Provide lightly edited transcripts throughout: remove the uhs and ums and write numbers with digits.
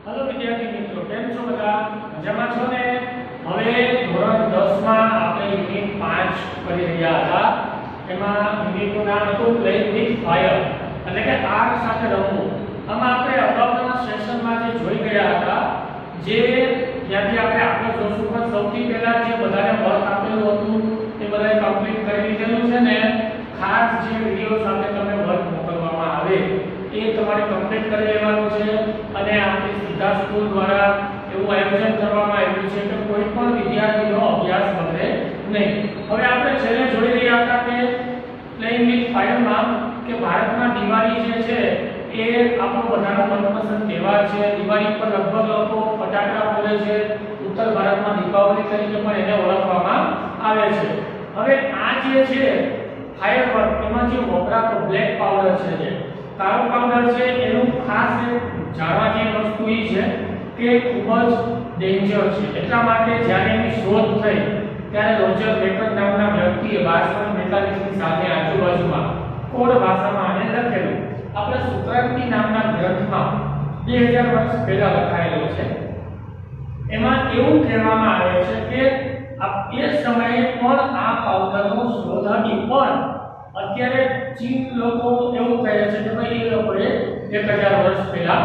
Hello विद्यार्थी मित्रों, केम छो बधा? मजामां छो ने? હવે ધોરણ 10 માં આપણે યુનિટ 5 કરી રહ્યા હતા. એમાં યુનિટનું નામ હતું પ્લેઇંગ વિથ ફાયર, એટલે કે આગ સાથે રમવું. આમાં આપણે અગાઉના સેશનમાં જે જોઈ ગયા હતા, જે ત્યાંથી આપણે આગળ જોશું, પણ સૌથી પહેલા જે બધાને વર્ક આપેલું હતું એ બધાએ કમ્પ્લીટ કરી લીધેલું છે ને. ખાસ જે વિડિયો સાથે તમે વર્ક મોકલવામાં આવે એ તમારે કમ્પ્લીટ કરી લેવાનું છે. અને આપણી સીધા સ્કૂલ દ્વારા એવું આયોજન કરવામાં આવ્યું છે કે કોઈ પણ વિદ્યાર્થીનો અભ્યાસ બગડે નહીં. હવે આપણે છેલ્લે જોઈ રહ્યા હતા કે પ્લેઇંગ વિથ ફાયરમાં કે ભારતમાં દિવાળી જે છે એ આપણો બધાનો મનપસંદ તહેવાર છે. દિવાળી પર લગભગ લોકો ફટાકડા ફોડે છે. ઉત્તર ભારતમાં દીપાવલી તરીકે પણ એને ઓળખવામાં આવે છે. હવે આ જે છે ફાયરવર્ક, એમાં જે વપરાતો બ્લેક પાવડર છે, જે કાળો પાવડર છે, એનું ખાસ જાણવા જેવી વસ્તુ એ છે કે ખૂબ જ ડેન્જર છે. એટલા માટે જ્યારે એની શોધ થઈ ત્યારે રોજર બેકર નામના વ્યક્તિએ બાર્સન મેટાલિક્સની સાથે આજુબાજુમાં કોડ ભાષામાં આને લખેલું. આપણે સુક્રાંતિ નામના ગ્રંથમાં 2000 વર્ષ પહેલા લખાયેલો છે. એમાં એવું કહેવામાં આવે છે કે એ સમયે પણ આ પાવડરનો શોધ હતી, પણ અત્યારે ચીન લોકો એવું કહે છે કે ભાઈ એ લોકોએ 1000 વર્ષ પહેલા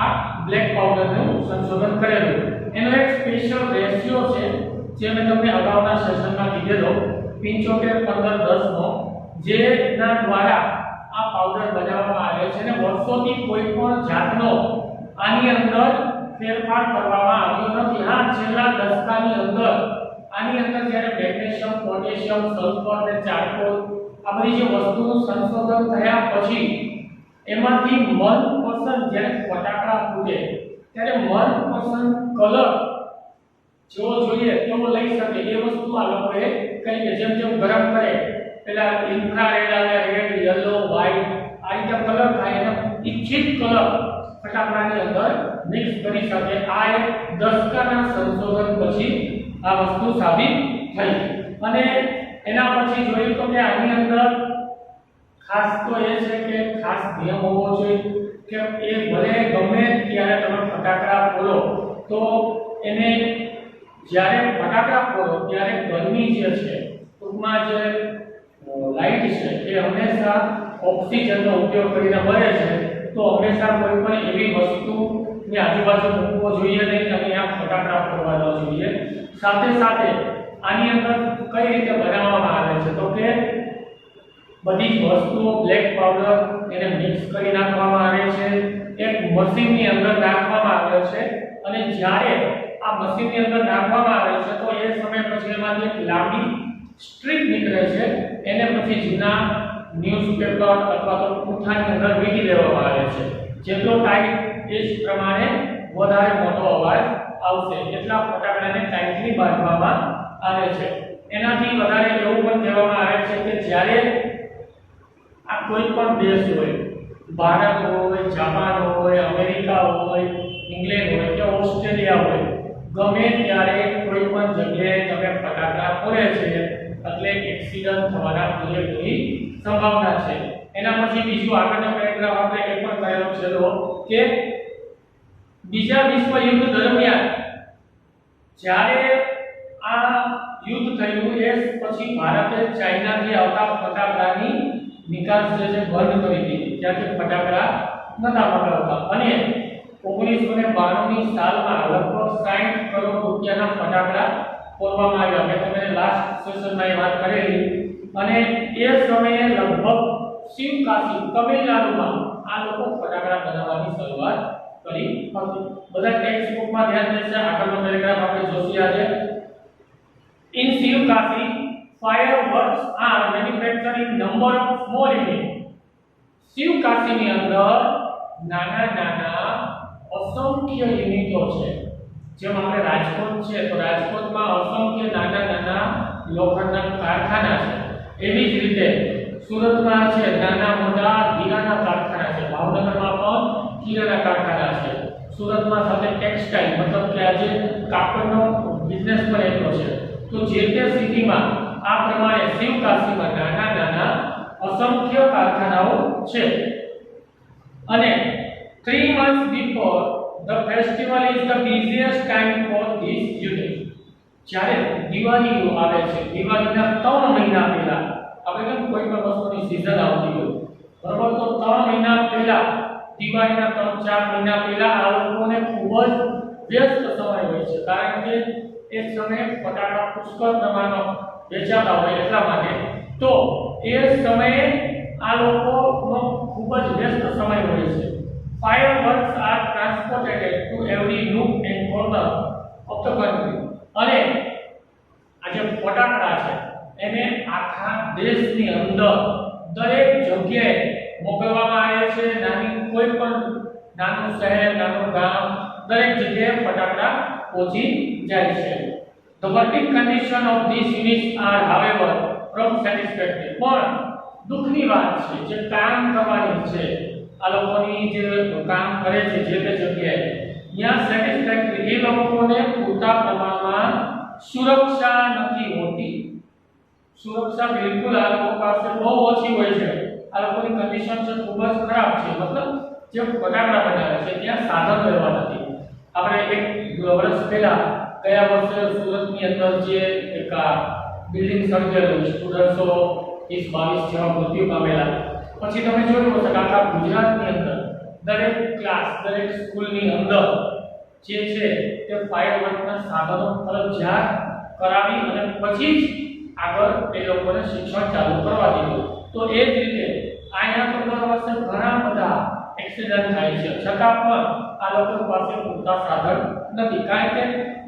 આ બ્લેક પાવડરનું સંશોધન કરેલું. એનો એક સ્પેશિયલ રેશિયો છે જે મેં તમને અગાઉના સેશનમાં કીધેલો, 75-15-10 નો, જેના દ્વારા આ પાવડર બનાવવામાં આવે છે. અને વર્ષોથી કોઈ પણ જાતનો આની અંદર ફેરફાર કરવામાં આવ્યો નથી. હા, છેલ્લા દશકાની અંદર આની અંદર જ્યારે મેગ્નેશિયમ, પોટેશિયમ, સલ્ફર અને ચારકોલ આ બધી જે વસ્તુનું સંશોધન થયા પછી એમાંથી મનપસંદ જ્યારે ફટાકડા ફૂટે ત્યારે મનપસંદ કલર જેવો જોઈએ તેવો લઈ શકે એ વસ્તુ આ લોકોએ કહી કે જેમ જેમ ગરમ કરે પેલા ઇન્ફ્રારેડ આવે, રેડ, યલો, વ્હાઇટ, આ રીતે કલર થાય અને ઇચ્છિત કલર ફટાકડાની અંદર મિક્સ કરી શકે. આ એક દશકાના સંશોધન પછી આ વસ્તુ સાબિત થઈ. અને એના પછી જોયું તો કે આની અંદર ખાસ તો એ છે કે ખાસ નિયમ હોવો જોઈએ કે એ ભલે ગમે ત્યારે તમે ફટાકડા ફોડો તો એને જ્યારે ફટાકડા ફોડો ત્યારે ગરમી જે છે, ટૂંકમાં જે લાઇટ છે એ હંમેશા ઓક્સિજનનો ઉપયોગ કરીને બળે છે. તો હંમેશા કોઈ પણ એવી વસ્તુની આજુબાજુ મૂકવો જોઈએ નહીં અને આ ફટાકડા ફોડવા ન જોઈએ. સાથે સાથે આની અંદર કઈ રીતે બનાવવામાં આવે છે તો કે બધી જ વસ્તુઓ બ્લેક પાવડર એને મિક્સ કરી નાખવામાં આવે છે. એક મશીનની અંદર નાખવામાં આવે છે અને જ્યારે આ મશીનની અંદર નાખવામાં આવે છે તો એ સમય પછી એમાંથી એક લાંબી સ્ટ્રીપ નીકળે છે. એને પછી જૂના ન્યૂઝપેપર અથવા તો પૂંઠાની અંદર વીંટી દેવામાં આવે છે. જેટલો ટાઈટ એ જ પ્રમાણે વધારે મોટો અવાજ આવશે. એટલા ફટાકડાને ટાઈટલી બાંધવામાં આવે છે. એનાથી વધારે એવું પણ કહેવામાં આવે છે કે જ્યારે આ કોઈ પણ દેશ હોય, ભારત હોય, જાપાન હોય, અમેરિકા હોય, ઇંગ્લેન્ડ હોય કે ઓસ્ટ્રેલિયા હોય, ગમે ત્યારે કોઈ પણ જગ્યાએ તમે ફટાકડા ફોડે છે એટલે એક્સિડન્ટ થવાના પૂરેપૂરી સંભાવના છે. એના પછી બીજું આગળનો પેરેગ્રાફ આપણે એ પણ કહેલો છે કે બીજા વિશ્વ યુદ્ધ દરમિયાન જ્યારે આ યુદ્ધ થયું એ પછી ભારતે ચાઇનાથી આવતા ફટાકડાની નિકાસ જે છે બંધ કરી દીધી. ત્યાંથી ફટાકડા નતા મંગાવતા અને 1992ની સાલમાં લગભગ 60 કરોડ રૂપિયાના ફટાકડા ફોડવામાં આવ્યા. મેં તમને લાસ્ટ સેશનમાં એ વાત કરેલી. અને એ સમયે લગભગ શિવકાશી, તમિલનાડુમાં આ લોકો ફટાકડા બનાવવાની શરૂઆત કરી હતી. બધા ટેક્સ્ટ બુકમાં ધ્યાન દેશે. આગળનો પેરેગ્રાફ આપણે જોશું આજે. In Shivkasi, fireworks are manufactured in number of small units. શિવકાશીની અંદર નાના નાના અસંખ્ય યુનિટો છે. જેમ આપણે રાજકોટ છે તો રાજકોટમાં અસંખ્ય નાના નાના લોખંડના કારખાના છે. એવી જ રીતે સુરતમાં છે નાના મોટા હીરાના કારખાના છે. ભાવનગરમાં પણ હીરાના કારખાના છે. સુરતમાં સાથે ટેક્સટાઇલ મતલબ કે આજે કાપડનો બિઝનેસ પણ એટલો છે. તો જે તે સિટીમાં આ પ્રમાણે શિવકાશીમાં નાના નાના અસંખ્ય કારખાનાઓ છે. અને 3 months before the festival is the busiest time for this unit. જ્યારે દિવાળી આવે છે, દિવાળીના 3 મહિના પહેલા આપણે કેમ કોઈ પણ વસ્તુની સીઝન આવતી હોય બરોબર, તો 3 મહિના પહેલા દિવાળીના 3-4 મહિના પહેલા આ લોકોને ખૂબ જ વ્યસ્ત સમય હોય છે, કારણ કે એ સમયે ફટાકડા પુષ્કળ પ્રમાણમાં વેચાતા હોય એટલા માટે. તો એ સમયે આ લોકોનો ખૂબ જ વ્યસ્ત સમય હોય છે. Fireworks are transported to every nook and corner of the country. અને આ જે ફટાકડા છે એને આખા દેશની અંદર દરેક જગ્યાએ મોકલવામાં આવે છે. કોઈ પણ નાનું શહેર, નાનું ગામ, દરેક જગ્યાએ ફટાકડા પહોંચી જાય છે. The working condition of these units are however from satisfactory. પણ દુઃખની વાત છે, જે કામ કરવાની છે આ લોકોની, જે કામ કરે છે જે તે જગ્યાએ, ત્યાં સેટિસ્ફેક્ટરી એ લોકોને પૂરતા પ્રમાણમાં સુરક્ષા નથી હોતી. સુરક્ષા બિલકુલ આ લોકો પાસે બહુ ઓછી હોય છે. આ લોકોની કન્ડિશન છે ખૂબ જ ખરાબ છે. મતલબ જે ફટાકડા બનાવે છે ત્યાં સાધન વ્યવહાર નથી. આપણે એક વર્ષ પહેલા ગયા વર્ષે સુરતની અંદર જે એક બિલ્ડિંગ સર્જેલું, સ્ટુડન્ટ્સો 22 જેવા મૃત્યુ પામેલા. પછી તમે જોયું હશે કે આખા ગુજરાતની અંદર દરેક ક્લાસ, દરેક સ્કૂલની અંદર જે છે તે ફાયરવર્કના સાધનો ફરજિયાત કરાવી અને પછી જ આગળ એ લોકોને શિક્ષણ ચાલુ કરવા દીધું. તો એ જ રીતે અહીંયા તો દર વર્ષે ઘણા બધા એક્સિડન્ટ થાય છે, છતાં પણ આ લોકો પાસે પૂરતા સાધન નથી, કારણ કે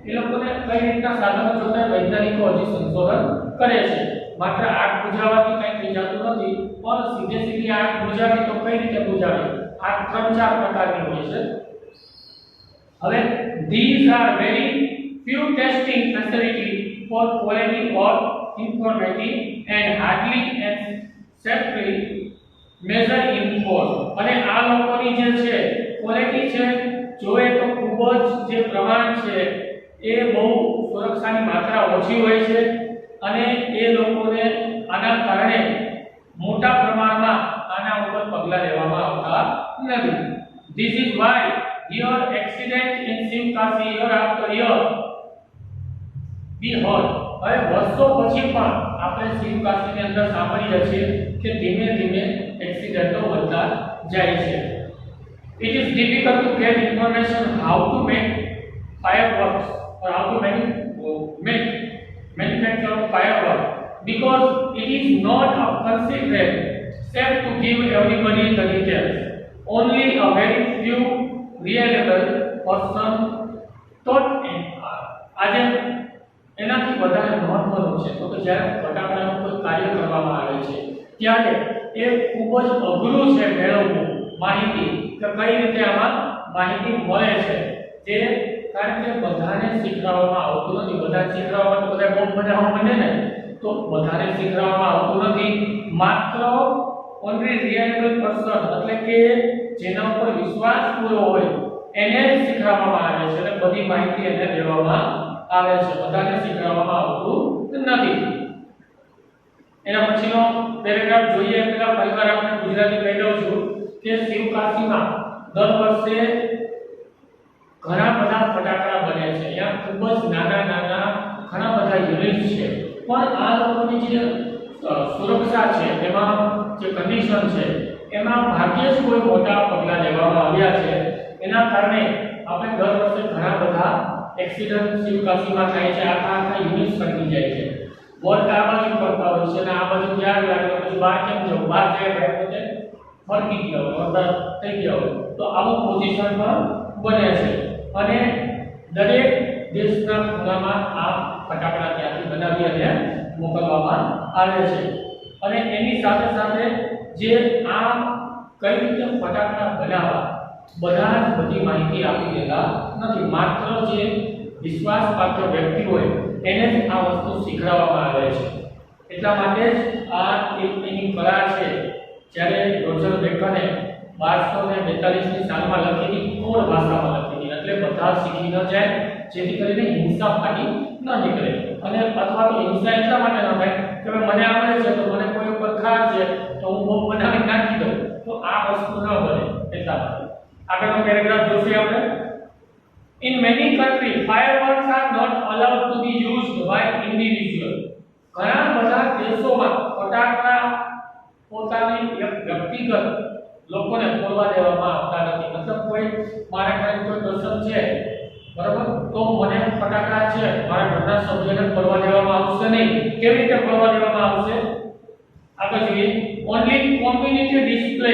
એ લોકોને કઈ રીતના સાધનો જોતા વૈજ્ઞાનિકો હજી સંશોધન કરે છે. માત્ર આગ બુઝાવવાથી કંઈ થઈ જતું નથી, પણ સીધી આગ બુઝાવી તો કઈ રીતે બુઝાવી? આગ 3-4 પ્રકારની હોય છે. હવે these are very few testing facility for quality or informative and hardly and safely measure in force. અને આ લોકોની જે છે ક્વોલિટી છે જોએ તો ખૂબ જ જે પ્રમાણ છે એ બહુ સુરક્ષાની માત્રા ઓછી હોય છે અને એ લોકોને આના કારણે મોટા પ્રમાણમાં આના ઉપર પગલાં લેવામાં આવતા નથી. This is why here accident in Shivkasi year after year we heard. હવે વર્ષો પછી પણ આપણે શિવકાશીની અંદર સાંભળીએ છીએ કે ધીમે ધીમે એક્સિડન્ટો વધતા જાય છે. It is difficult to get information how to make fireworks or how to manufacture fireworks because it is not considered safe to give everybody the details. Only a very few reliable person taught in આજે એનાથી વધારે મહત્વનું છે તો કે જ્યારે ફટાકડાનું કોઈ કાર્ય કરવામાં આવે છે ત્યારે એ ખૂબ જ અઘરું છે મેળવવું માહિતી, કે કઈ રીતે આમાં માહિતી મળે છે. તે કારણ કે બધાને શીખવાડવામાં આવતું નથી. બધા શીખવાડવામાં તો બધા બોમ્બ બનાવવા માંડે ને તો બધાને શીખવાડવામાં આવતું નથી. માત્ર ઓનલી રિલાયબલ પર્સન એટલે કે જેના ઉપર વિશ્વાસ પૂરો હોય એને જ શીખવાડવામાં આવે છે અને બધી માહિતી એને દેવામાં આવે છે. બધાને શીખવાડવામાં આવતું નથી. એના પછીનો પેરેગ્રાફ જોઈએ. પહેલા ફરીવાર આપણે ગુજરાતી કહી દઉં છું કે શિવકાશીમાં દર વર્ષે ઘણા બધા ફટાકડા બને છે. અહીંયા ખૂબ જ નાના નાના ઘણા બધા યુનિટ છે, પણ આ લોકોની જે સુરક્ષા છે એમાં જે કન્ડિશન છે એમાં ભાગ્યે જ કોઈ મોટા પગલાં લેવામાં આવ્યા છે. એના કારણે આપણે દર વર્ષે ઘણા બધા એક્સિડન્ટ શિવકાશીમાં થાય છે. આખા યુનિટ સળગી જાય છે. બોલ્ટ આ બાજુ કરતા હોય છે અને આ બાજુ ત્યાં લાગે પછી બહાર કેમ જવું? બહાર જાય પોતે ફરકી ગયો હોય, થઈ ગયો હોય તો આવું પોઝિશન પણ બને છે. અને દરેક દેશના ખૂણામાં આ ફટાકડા ત્યાંથી બનાવી અને મોકલવામાં આવે છે. અને એની સાથે સાથે જે આ કઈ રીતે ફટાકડા બનાવવા બધા જ બધી માહિતી આપી દેતા નથી. માત્ર જે વિશ્વાસપાત્ર વ્યક્તિ હોય એને જ આ વસ્તુ શીખવાડવામાં આવે છે. એટલા માટે જ આ એની કલા છે. જ્યારે રોજર બેકને 1242ની સાલમાં લખેલી કોડ ભાષામાં લખેલી, એટલે બધા શીખી ન જાય જેથી કરીને હિંસા ફાટી ન નીકળે. અને અથવા તો હિંસા એટલા માટે ન થાય કે મને આવડે છે તો મને કોઈ ઉપર ખાર છે તો હું બોમ્બ બનાવી નાખી દઉં, તો આ વસ્તુ ન બને. એટલા માટે આગળનો પેરેગ્રાફ જોશું આપણે. In many countries, fireworks are not allowed to be used by individual. ઘણા બધા દેશોમાં ફટાકડા પોતાની વ્યક્તિગત લોકોને ફોડવા દેવામાં આવતા નથી. મતલબ કોઈ મારા ઘરે કોઈ પ્રસંગ છે, બરાબર, તો મને ફટાકડા છે મારા ઘરના સભ્યોને ફોડવા દેવામાં આવશે નહીં. કેવી રીતે ફોડવા દેવામાં આવશે? આગળ જોઈએ. ઓન્લી કોમ્યુનિટી ડિસ્પ્લે,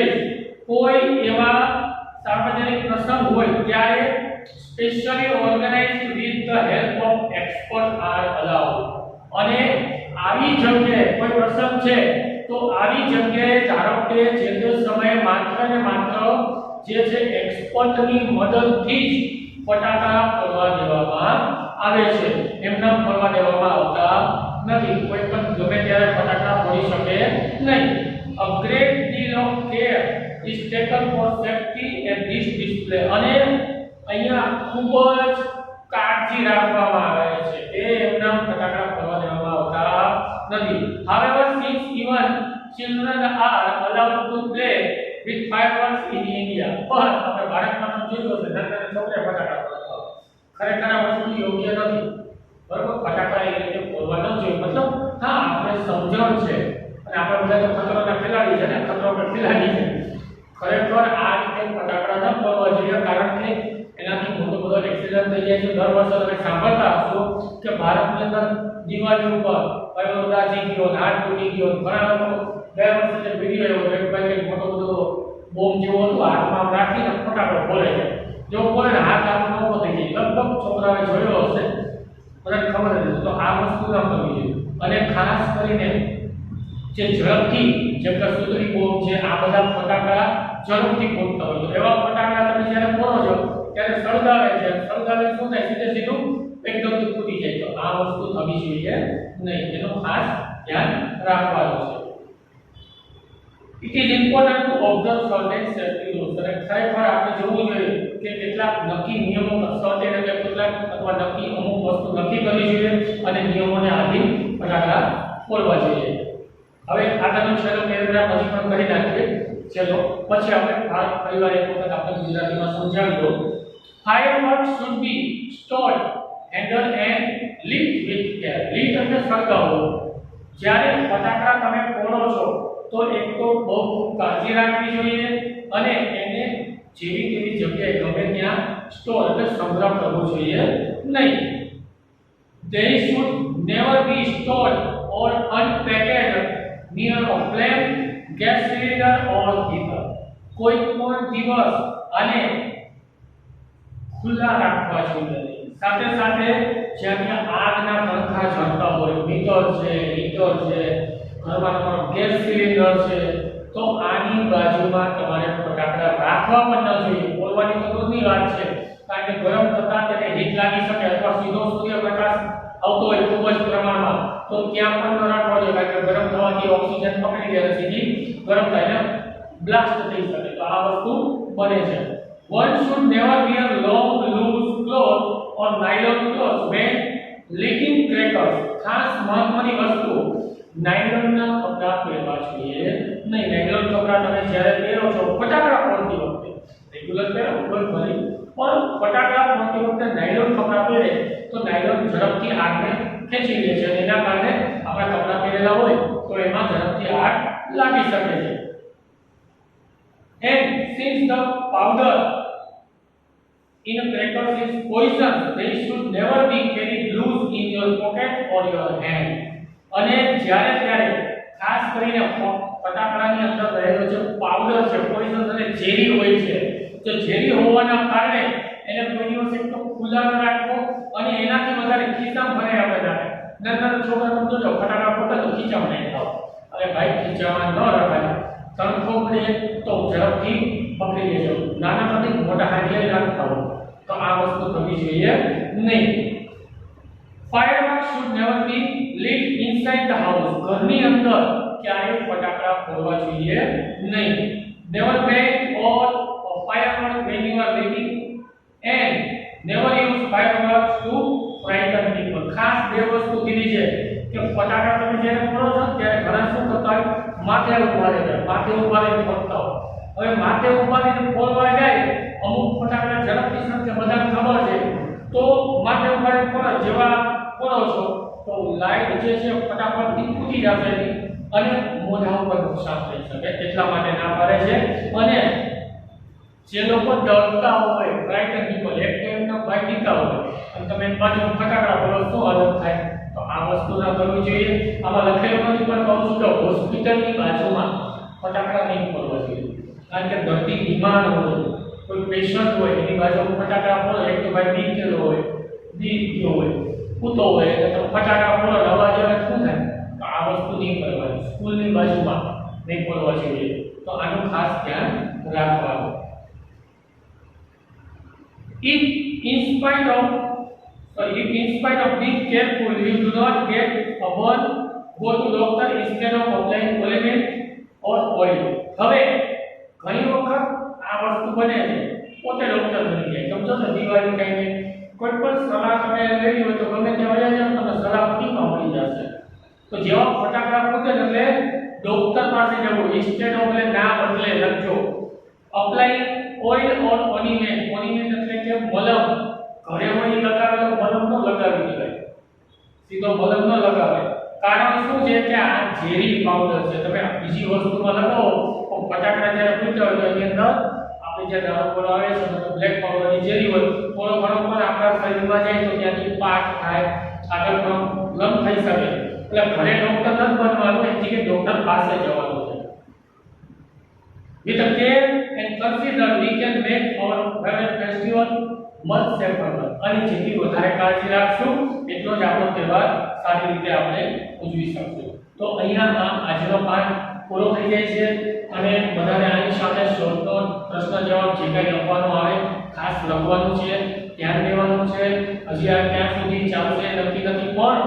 કોઈ એવા સાર્વજનિક પ્રસંગ હોય ત્યારે specially organized with the help of expert are allowed. અને આવી જગ્યાએ કોઈ પ્રસંગ છે તો આવી જગ્યાએ ધારો કે જે તે સમયે માત્ર ને માત્ર જે છે એક્સપર્ટની મદદથી જ ફટાકડા ફોડવા દેવામાં આવે છે. એમના ફોડવા દેવામાં આવતા નથી. કોઈ પણ ગમે ત્યારે ફટાકડા ફોડી શકે નહીં. A great deal of care is taken for safety at this display. અને અહીંયા ખૂબ જ કાળજી રાખવામાં આવે છે. એમના ફટાકડા ફોડવા દેવામાં આવતા નથી. However, since even children are allowed to play with fireworks in India, પણ આપણે ભારતમાં તો જોયું હશે નાના છોકરા ફટાકડા ફોડતા. ખરેખર આ વસ્તુ યોગ્ય નથી, બરાબર. ફટાકડા એ રીતે ફોડવા ન જોઈએ. મતલબ હા, આપણે સમજણ છે અને આપણે બધા તો ખતરોના ખેલાડી છે ને, ખતરો પર ખેલાડી છે. ખરેખર આ રીતે ફટાકડા ન ફોડવા જોઈએ, કારણ કે એનાથી મોટો બધો એક્સિડન્ટ થઈ જાય છે. દર વર્ષે તમે સાંભળતા હશો કે ભારતની અંદર દિવાળી ઉપર કયો દાજી ગયો, હાથ તૂટી ગયો. ઘણા લોકો ગયા વર્ષે જે વિડીયો આવ્યો એક ભાઈ મોટો બધો બોમ્બ જેવો હતો હાથમાં રાખીને ફટાકડો ફોડે છે. જો ફોડે ને હાથ આમ નોખો થઈ જાય. લગભગ છોકરાએ જોયો હશે, બધાને ખબર નથી. તો આ વસ્તુ ન કરવી જોઈએ. અને ખાસ કરીને જે ઝડપથી જેમ કે સુતરી બોમ્બ છે, આ બધા ફટાકડા ઝડપથી ફૂટતા હોય છે. એવા ફટાકડા તમે જ્યારે ફોડો છો ત્યારે સળગાવે છે. સળગાવે શું થાય? સીધે સીધું એકદમ ફૂટી જાય. તો આ વસ્તુ થવી જોઈએ નહીં. એનું ખાસ ધ્યાન રાખવાનું છે. It is important to observe certain safety rules. અને ખરેખર આપણે જોવું જોઈએ કે કેટલાક નક્કી નિયમો certain એટલે કેટલાક અથવા નક્કી અમુક વસ્તુ નક્કી કરવી જોઈએ અને નિયમોને આધીન ફટાકડા ફોડવા જોઈએ. હવે આગળનો છેલ્લો પેરેગ્રાફ હજી પણ કરી નાખીએ. ચલો પછી આપણે ફરીવાર એક વખત આપણે ગુજરાતીમાં સમજાવી દો. Fireworks should be stored, handled and lit with care. lit એટલે સળગાવો. જ્યારે ફટાકડા તમે ફોડો છો તો એક તો બહુ કાળજી રાખવી જોઈએ અને એને જેવી તેવી જગ્યાએ ગમે ત્યાં સ્ટોર એટલે સંગ્રહ કરવો જોઈએ નહીં. They should never be stored or unpacked near a flame, gas cylinder or heater. કોઈ પણ દિવસ આને ખુલ્લા રાખવા જોઈએ. સાથે સાથે જ્યાં ત્યાં આગના પંખા ઝરતા હોય, મીટર છે, હીટર છે, ઘરમાં તમારો ગેસ સિલિન્ડર છે, તો આની બાજુમાં તમારે ફટાકડા રાખવા પણ ન જોઈએ. ફોડવાની તો દૂરની વાત છે, કારણ કે ગરમ થતા તેને હીટ લાગી શકે અથવા સીધો સૂર્યપ્રકાશ આવતો હોય ખૂબ જ પ્રમાણમાં, તો ત્યાં પણ ન રાખવા જોઈએ, કારણ કે ગરમ થવાથી ઓક્સિજન પકડી લે સીધી ગરમ થાય ને બ્લાસ્ટ થઈ શકે. તો આ વસ્તુ બને છે. One should never wear long loose clothes or nylon clothes when lighting crackers. ખાસ મહત્વની વસ્તુ, નાયલોનના કપડા પહેરવા જોઈએ નહીં. નાયલોન કપડા તમે જ્યારે પહેરો છો ફટાકડા ફોડતી વખતે, રેગ્યુલર પહેરો કોઈ ભલે, પણ ફટાકડા ફોડતી વખતે નાયલોન કપડા પહેરે તો નાયલોન ઝડપથી આગને ખેંચી લે છે અને એના કારણે આપણા કપડા પહેરેલા હોય તો એમાં ઝડપથી આગ લાગી શકે છે. And since the powder in crackers is poison, they should never be carried loose in your pocket or your hand. અને જ્યારે ત્યારે ખાસ કરીને ફટાકડાની અંદર રહેલો જે પાવડર છે, પોઈઝન અને ઝેરી હોય છે, તો ઝેરી હોવાના કારણે એને કોઈ દિવસ એક તો ખુલ્લા ન રાખવો અને એનાથી વધારે ખીચામાં ભરે આપણે રાખે. નાના છોકરા તમે જોજો ફટાકડા ફોડતા તો ખીચામાં નહીં થાવ. અરે ભાઈ ખીચામાં ન રખાય, તણખો પડે તો ઝડપથી પકડી લેજો. નાના નથી મોટા હાથિયાર રાખતા હોય તો આ વસ્તુ થવી જોઈએ નહીં. Fireworks should never be lit inside the house. ઘરની અંદર ક્યારેય ફટાકડા ફોડવા જોઈએ નહીં. Never make or fireworks when you are waiting and never use fireworks to frighten people. ખાસ બે વસ્તુ કીધી છે કે ફટાકડા તમે જ્યારે ફોડો છો ત્યારે ઘણા શું કરતા હોય, માથે ઉભા રહે, માથે ઉભા રહીને ફોડતા હોય. હવે માથે ઉભા રહીને ફોડવા જાય અમુક ફટાકડા ઝડપથી સળગે, બધાને ખબર છે કરો છો તો લાઈટ જે છે ફટાફટથી ફૂટી જશે અને મોઢા ઉપર નુકસાન થઈ શકે, એટલા માટે ના પાડે છે. અને જે લોકો ડરતા હોય બ્રાઇટર પીપલ, એક તો એમના ભાઈ દીતા હોય અને તમે એક બાજુ ફટાકડા બોલો શું હાલત થાય, તો આ વસ્તુ ના કરવી જોઈએ. આમાં લખેલું નથી પણ કહું છું કે હોસ્પિટલની બાજુમાં ફટાકડા નહીં ફોડવા જોઈએ, કારણ કે દર્દી બીમાર હોય, કોઈ પેશન્ટ હોય એની બાજુમાં ફટાકડા ફોડો, એક તો ભાઈ દીકેલો હોય, દીકરો હોય, કૂતો હોય, એટલે ફટાકડા ફોડો અવાજ આવે શું થાય, તો આ વસ્તુ નહીં કરવાની. સ્કૂલની બાજુમાં નહીં ફોડવા જોઈએ, તો આનું ખાસ ધ્યાન રાખવાનું. If in spite of being careful, you do not get a burn, go to doctor instead of applying polymer or oil. હવે ઘણી વખત આ વસ્તુ બને છે, પોતે ડોક્ટર બની જાય. સમજો ને દિવાળી ટાઈમે કોઈ પણ સલાહ તમે લેવી હોય તો ગમે ત્યાં વયા જાવ, તમને સલાહ ફ્રીમાં મળી જશે. તો જેવા ફટાકડા ફૂટે એટલે ડોક્ટર પાસે જવું, instead of એટલે ના બદલે લખજો applying oil or ointment. Ointment એટલે કે મલમ. ઘરે હોય લગાવેલો મલમ ન લગાવી દેવાય, સીધો મલમ ન લગાવે. કારણ શું છે કે આ ઝેરી પાવડર છે, તમે બીજી વસ્તુમાં લગાવો તો ફટાકડા જ્યારે ફૂટે હોય તો એની અંદર આપણે જે દારૂ બોલાવે છે તો બ્લેક પાવડરની ઝેરી હોય, થોડો ઘણો પણ આપણા શરીરમાં જાય તો ત્યાંથી પાક થાય, આગળ પણ લમ થઈ શકે. એટલે ઘરે ડોક્ટર ન બનવાનું, એથી કે ડોક્ટર પાસે જવાનું છે. With a care and consider, we can make our favorite festival much safer. અને જેટલી વધારે કાળજી રાખશું એટલો જ આપણો તહેવાર સારી રીતે આપણે ઉજવી શકશું. તો અહીંયા આજનો પાઠ પૂરો થઈ જાય છે અને બધાને આની સાથે શોર્ટનો પ્રશ્ન જવાબ જે કંઈ લખવાનું આવે ખાસ લખવાનું છે, ધ્યાન દેવાનું છે. હજી આ ક્યાં સુધી ચાલશે નક્કી નથી, પણ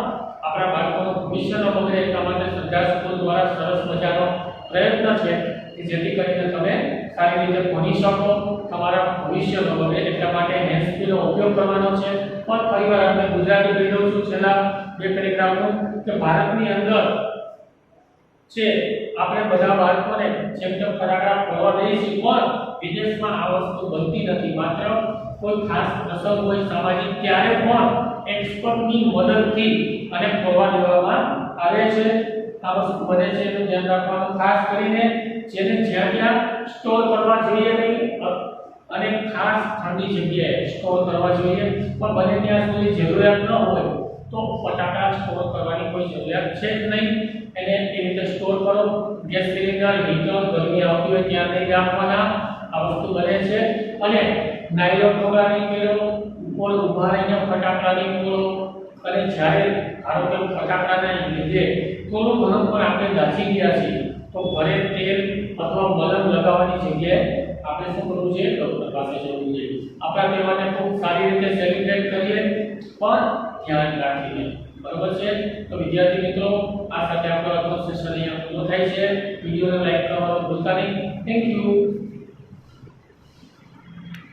આપણા બાળકોનું ભવિષ્ય ન બગડે એટલા માટે સરદાર સ્કૂલ દ્વારા સરસ મજાનો પ્રયત્ન છે કે જેથી કરીને તમે સારી રીતે ભણી શકો, તમારા ભવિષ્ય ન બગડે એટલા માટે હેન્ડસ્કીલનો ઉપયોગ કરવાનો છે. પણ ફરીવાર આપણે ગુજરાતી કહી દઉં છું છેલ્લા બે પેરેગ્રાફનું કે ભારતની અંદર છે આપણે બધા બાળકોને જેમ જેમ ફટાકડા ફોડવા દઈએ છીએ, પણ વિદેશમાં આ વસ્તુ બનતી નથી. માત્ર કોઈ ખાસ પ્રસંગ હોય સામાજિક ત્યારે પણ એક્સપર્ટની મદદથી અને ફોડવા દેવામાં આવે છે. આ વસ્તુ બને છે એનું ધ્યાન રાખવાનું. ખાસ કરીને જેને જ્યાં ત્યાં સ્ટોર કરવા જોઈએ નહીં અને ખાસ ઠંડી જગ્યાએ સ્ટોર કરવા જોઈએ, પણ બને ત્યાં સુધી જરૂરિયાત ન હોય તો ફટાકડા સ્ટોર કરવાની કોઈ જરૂરિયાત છે જ નહીં. એને એ રીતે સ્ટોર કરો. ગેસ સિલિન્ડર, હીટર ગરમી આવતી હોય ત્યાં નહીં રાખવાના. આ વસ્તુ બને છે. અને નાયલોન કપડા નહીં પહેરો, ઉપર ઊભા રહીને ફટાકડા નહીં ફોડો. અને જ્યારે ધારો કે ફટાકડાના લીધે થોડું ઘણું પણ આપણે દાઝી ગયા છીએ તો ઘરે તેલ અથવા મલમ લગાવવાની જગ્યાએ આપણે શું કરવું છે, ડોક્ટર પાસે જવું છે. આપણા તહેવારને ખૂબ સારી રીતે સેલિબ્રેટ કરીએ પણ ધ્યાન રાખીને. બરોબર છે? તો વિદ્યાર્થી મિત્રો, આ સાથે આપણો આજનો સેશન અહીંયા પૂરો થાય છે. વિડીયોને લાઈક કરવાનું ભૂલતા નહીં. Thank you.